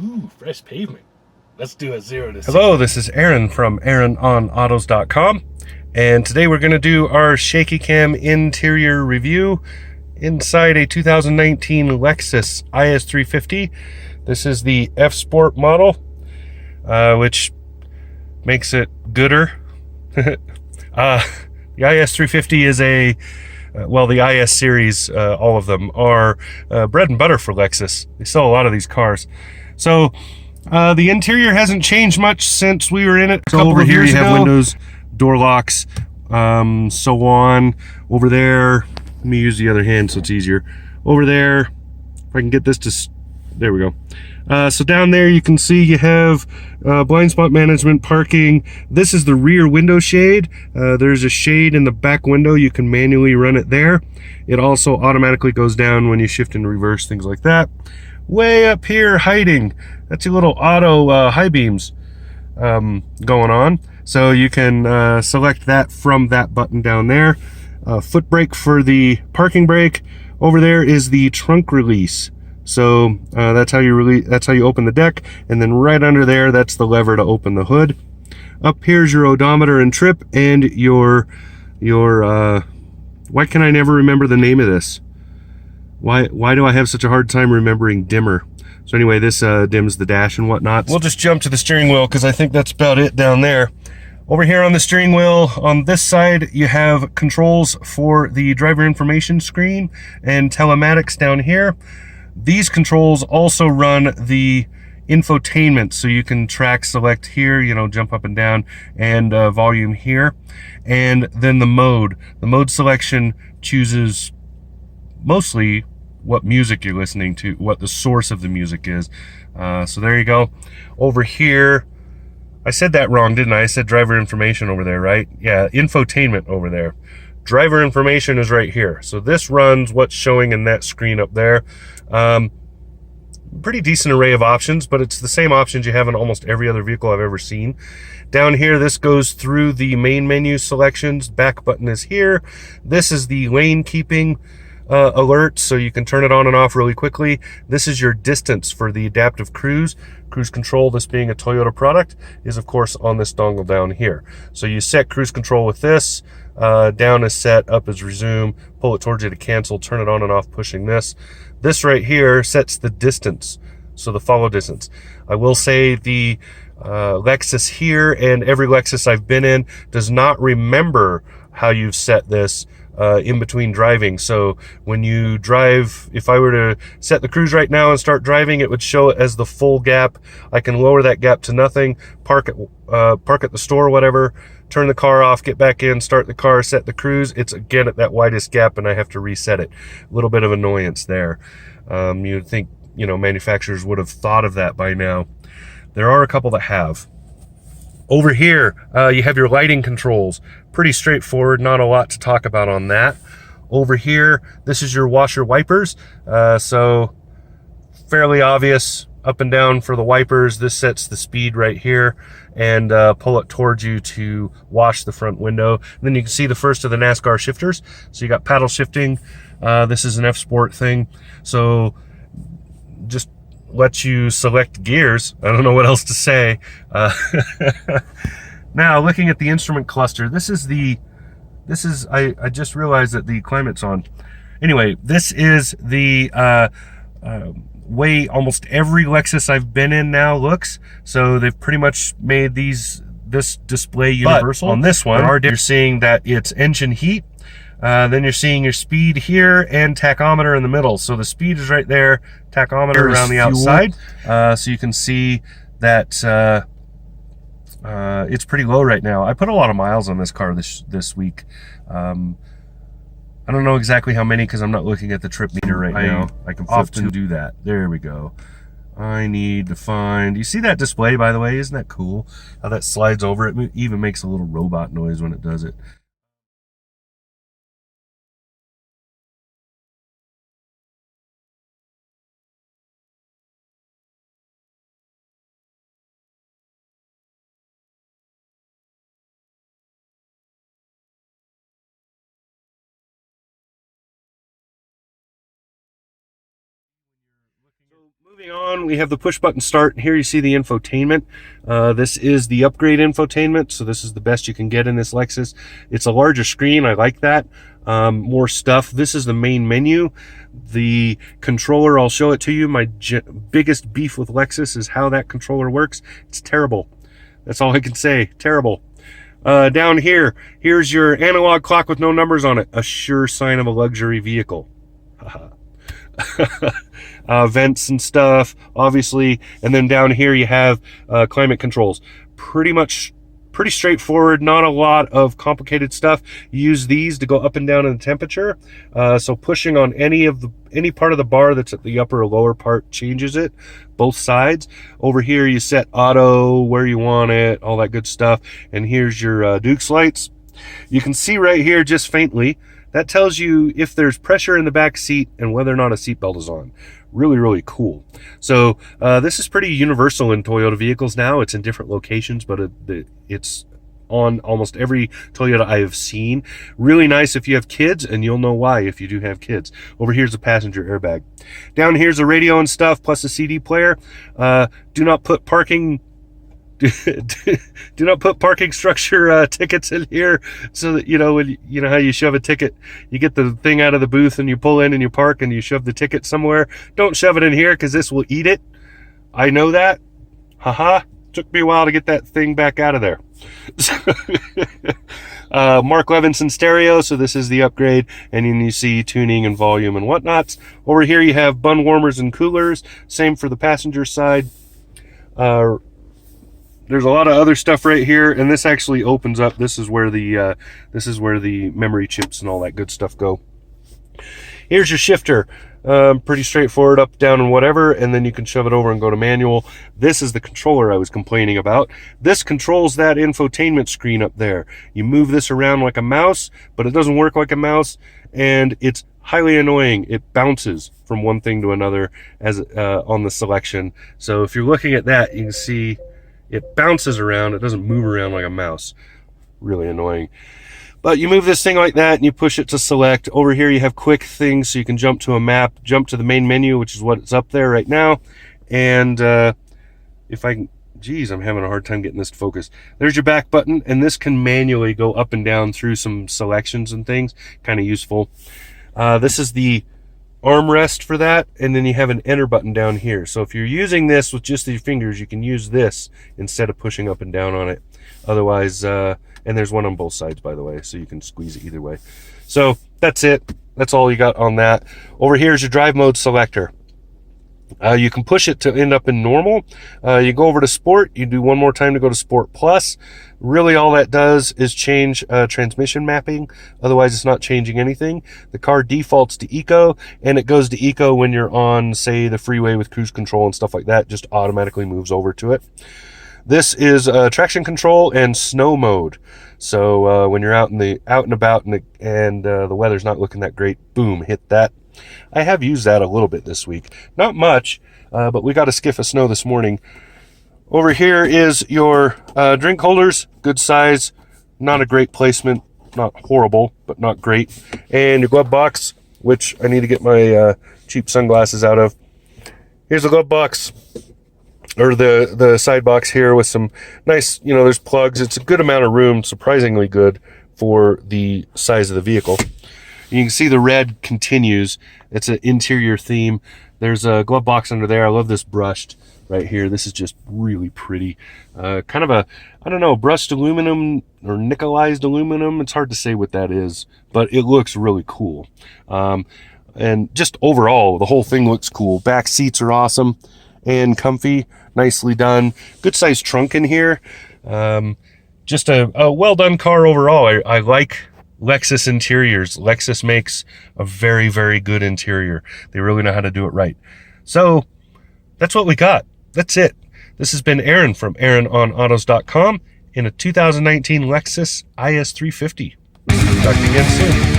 Ooh, fresh pavement. Let's do a 0 to 60. Hello, this is Aaron from AaronOnAutos.com, and today we're going to do our shaky cam interior review inside a 2019 Lexus IS 350. This is the F Sport model, which makes it gooder. The IS 350 is the IS series, all of them are bread and butter for Lexus. They sell a lot of these cars. So the interior hasn't changed much since we were in it. So over here you have windows, door locks, so on. Over there, let me use the other hand so it's easier. Over there, if I can get this to, there we go. So down there you can see you have blind spot management, parking. This is the rear window shade. There's a shade in the back window. You can manually run it there. It also automatically goes down when you shift and reverse, things like that. Way up here, hiding, that's your little auto high beams going on. So you can select that from that button down there. Foot brake for the parking brake. Over there is the trunk release. So that's how you open the deck, and then right under there, that's the lever to open the hood. Up here's your odometer and trip, and your why can I never remember the name of this? Why do I have such a hard time remembering dimmer? So anyway, this dims the dash and whatnot. We'll just jump to the steering wheel because I think that's about it down there. Over here on the steering wheel, on this side, you have controls for the driver information screen and telematics down here. These controls also run the infotainment, so you can track select here, jump up and down, and volume here. And then the mode selection chooses mostly what music you're listening to, what the source of the music is. So there you go. Over here, I said that wrong, didn't I? I said driver information over there, right? Yeah, infotainment over there. Driver information is right here. So this runs what's showing in that screen up there. Pretty decent array of options, but it's the same options you have in almost every other vehicle I've ever seen. Down here, this goes through the main menu selections. Back button is here. This is the lane keeping alert, so you can turn it on and off really quickly. This is your distance for the adaptive cruise control. This being a Toyota product is of course on this dongle down here. So you set cruise control with this. Down is set, up is resume, pull it towards you to cancel, turn it on and off pushing this. This right here sets the distance, so the follow distance. I will say the Lexus here and every Lexus I've been in does not remember how you've set this in between driving. So when you drive, if I were to set the cruise right now and start driving, it would show it as the full gap. I can lower that gap to nothing, park at the store, whatever, turn the car off, get back in, start the car, set the cruise. It's again at that widest gap and I have to reset it. A little bit of annoyance there. You'd think, manufacturers would have thought of that by now. There are a couple that have. Over here, you have your lighting controls. Pretty straightforward, not a lot to talk about on that. Over here, this is your washer wipers. So fairly obvious, up and down for the wipers. This sets the speed right here and pull it towards you to wash the front window. And then you can see the first of the NASCAR shifters. So you got paddle shifting. This is an F Sport thing. So just lets you select gears. I don't know what else to say. Now, looking at the instrument cluster, I just realized that the climate's on. Anyway, this is the way almost every Lexus I've been in now looks. So they've pretty much made this display universal. But on this one, you're seeing that it's engine heat. Then you're seeing your speed here and tachometer in the middle. So the speed is right there, tachometer around the outside. So you can see that it's pretty low right now. I put a lot of miles on this car this week. I don't know exactly how many because I'm not looking at the trip meter right now. I can often do that. There we go. I need to find... You see that display, by the way? Isn't that cool? How that slides over. It even makes a little robot noise when it does it. Moving on, we have the push button start. Here you see the infotainment. This is the upgrade infotainment, so this is the best you can get in this Lexus. It's a larger screen, I like that. More stuff. This is the main menu. The controller, I'll show it to you. My biggest beef with Lexus is how that controller works. It's terrible. That's all I can say. Terrible. Down here, here's your analog clock with no numbers on it. A sure sign of a luxury vehicle. Vents and stuff, obviously. And then down here you have climate controls. Pretty straightforward, not a lot of complicated stuff. You use these to go up and down in the temperature. So pushing on any part of the bar that's at the upper or lower part changes it, both sides. Over here you set auto, where you want it, all that good stuff. And here's your Dukes lights. You can see right here just faintly, that tells you if there's pressure in the back seat and whether or not a seatbelt is on. Really, really cool. So this is pretty universal in Toyota vehicles now. It's in different locations, but it's on almost every Toyota I have seen. Really nice if you have kids, and you'll know why if you do have kids. Over here's a passenger airbag. Down here's a radio and stuff, plus a CD player. Do not put parking structure tickets in here, so that you know how you shove a ticket, you get the thing out of the booth and you pull in and you park and you shove the ticket somewhere. Don't shove it in here because this will eat it. I know that. Haha. Took me a while to get that thing back out of there. Mark Levinson stereo, so this is the upgrade, and then you see tuning and volume and whatnots. Over here you have bun warmers and coolers, same for the passenger side. There's a lot of other stuff right here, and this actually opens up. This is where the memory chips and all that good stuff go. Here's your shifter. Pretty straightforward, up, down, and whatever, and then you can shove it over and go to manual. This is the controller I was complaining about. This controls that infotainment screen up there. You move this around like a mouse, but it doesn't work like a mouse, and it's highly annoying. It bounces from one thing to another as on the selection. So if you're looking at that, you can see it bounces around. It doesn't move around like a mouse. Really annoying. But you move this thing like that and you push it to select. Over here you have quick things, so you can jump to a map, jump to the main menu, which is what's up there right now. And if I can, geez, I'm having a hard time getting this to focus. There's your back button, and this can manually go up and down through some selections and things. Kind of useful. This is the armrest for that, and then you have an enter button down here. So if you're using this with just your fingers, you can use this instead of pushing up and down on it. Otherwise, and there's one on both sides, by the way, so you can squeeze it either way. So that's it. That's all you got on that. Over here is your drive mode selector. You can push it to end up in normal. You go over to sport. You do one more time to go to sport plus. Really all that does is change transmission mapping. Otherwise it's not changing anything. The car defaults to eco, and it goes to eco when you're on, say, the freeway with cruise control and stuff like that. Just automatically moves over to it. This is traction control and snow mode. So when you're out and about and the weather's not looking that great, boom, hit that. I have used that a little bit this week. Not much, but we got a skiff of snow this morning. Over here is your drink holders. Good size. Not a great placement. Not horrible, but not great. And your glove box, which I need to get my cheap sunglasses out of. Here's the glove box. Or the side box here with some nice, there's plugs. It's a good amount of room, surprisingly good for the size of the vehicle. You can see the red continues. It's an interior theme. There's a glove box under there. I love this brushed right here. This is just really pretty. Kind of a, I don't know, brushed aluminum or nickelized aluminum. It's hard to say what that is, but it looks really cool. And just overall, the whole thing looks cool. Back seats are awesome and comfy. Nicely done. Good sized trunk in here. Just a well done car overall. I like Lexus interiors. Lexus makes a very, very good interior. They really know how to do it right. So that's what we got. That's it. This has been Aaron from AaronOnAutos.com in a 2019 Lexus IS 350. Talk to you again soon.